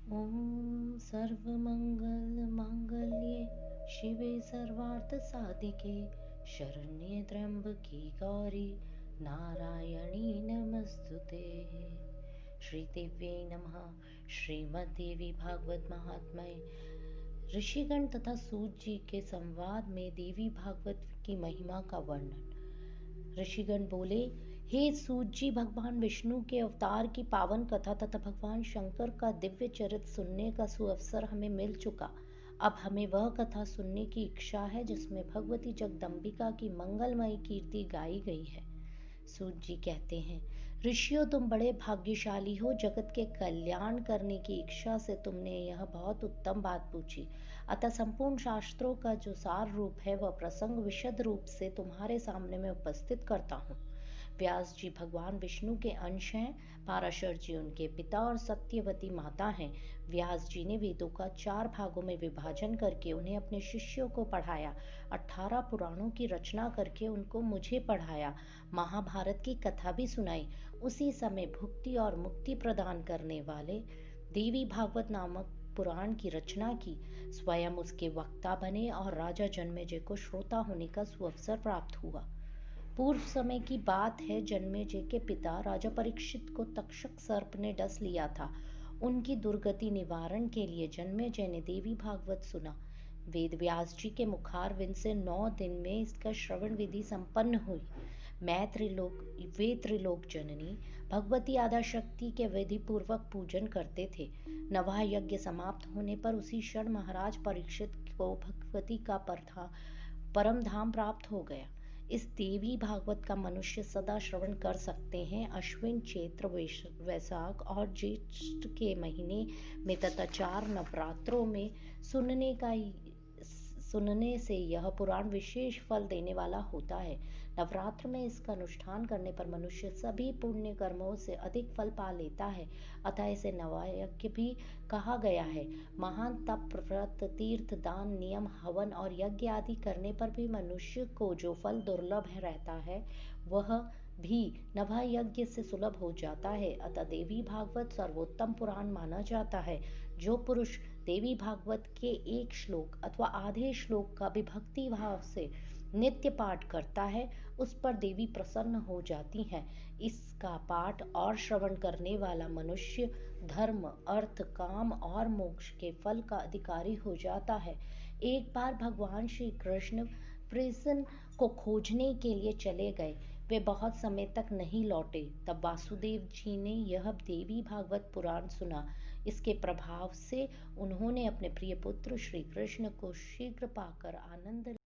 ॐ सर्वमङ्गलमाङ्गल्ये शिवे सर्वार्थसाधिके शरण्ये त्र्यम्बके गौरी नारायणी नमस्तुते। श्रीदेव्यै नमः। श्रीमद्देवी भागवत महात्म्य। ऋषिगण तथा सूत जी के संवाद में देवी भागवत की महिमा का वर्णन। ऋषिगण बोले, हे सूत जी, भगवान विष्णु के अवतार की पावन कथा तथा भगवान शंकर का दिव्य चरित्र सुनने का सुअवसर हमें मिल चुका। अब हमें वह कथा सुनने की इच्छा है जिसमें भगवती जगदम्बिका की मंगलमयी कीर्ति गाई गई है। सूत जी कहते हैं, ऋषियों, तुम बड़े भाग्यशाली हो। जगत के कल्याण करने की इच्छा से तुमने यह बहुत उत्तम बात पूछी। अतः संपूर्ण शास्त्रों का जो सार रूप है वह प्रसंग विशद रूप से तुम्हारे सामने मैं उपस्थित करता हूँ। व्यास जी भगवान विष्णु के अंश हैं, पाराशर जी उनके पिता और सत्यवती माता हैं। व्यास जी ने वेदों का 4 भागों में विभाजन करके उन्हें अपने शिष्यों को पढ़ाया। 18 पुराणों की रचना करके उनको मुझे पढ़ाया। महाभारत की कथा भी सुनाई। उसी समय भुक्ति और मुक्ति प्रदान करने वाले देवी भागवत नामक पुराण की रचना की। स्वयं उसके वक्ता बने और राजा जन्मेजय को श्रोता होने का सुअवसर प्राप्त हुआ। पूर्व समय की बात है। जन्मेजय के पिता राजा परीक्षित को तक्षक सर्प ने डस लिया था। उनकी दुर्गति निवारण के लिए जन्मेजय ने देवी भागवत सुना। वेद व्यास जी के मुखारविंद से 9 दिन में इसका श्रवण विधि संपन्न हुई। वे त्रिलोक जननी भगवती आद्याशक्ति के विधि पूर्वक पूजन करते थे। नवाह यज्ञ समाप्त होने पर उसी क्षण महाराज परीक्षित को भगवती का परम धाम प्राप्त हो गया। इस देवी भागवत का मनुष्य सदा श्रवण कर सकते हैं। अश्विन, चैत्र, वैशाख और ज्येष्ठ के महीने में तथा 4 नवरात्रों में सुनने से यह पुराण विशेष फल देने वाला होता है। नवरात्र में इसका अनुष्ठान करने पर मनुष्य सभी पुण्य कर्मों से अधिक फल पा लेता है। अतः इसे नवयज्ञ भी कहा गया है। महान तप, व्रत, तीर्थ, दान, नियम, हवन और यज्ञ आदि करने पर भी मनुष्य को जो फल दुर्लभ रहता है वह भी नवह यज्ञ से सुलभ हो जाता है। अतः देवी भागवत सर्वोत्तम पुराण माना जाता है। जो पुरुष देवी भागवत के एक श्लोक अथवा आधे श्लोक का भी भक्ति भाव से नित्य पाठ करता है उस पर देवी प्रसन्न हो जाती हैं। इसका पाठ और श्रवण करने वाला मनुष्य धर्म, अर्थ, काम और मोक्ष के फल का अधिकारी हो जाता है। एक बार भगवान श्री कृष्ण प्रसन को खोजने के लिए चले गए। वे बहुत समय तक नहीं लौटे। तब वासुदेव जी ने यह देवी भागवत पुराण सुना। इसके प्रभाव से उन्होंने अपने प्रिय पुत्र श्री कृष्ण को शीघ्र पाकर आनंद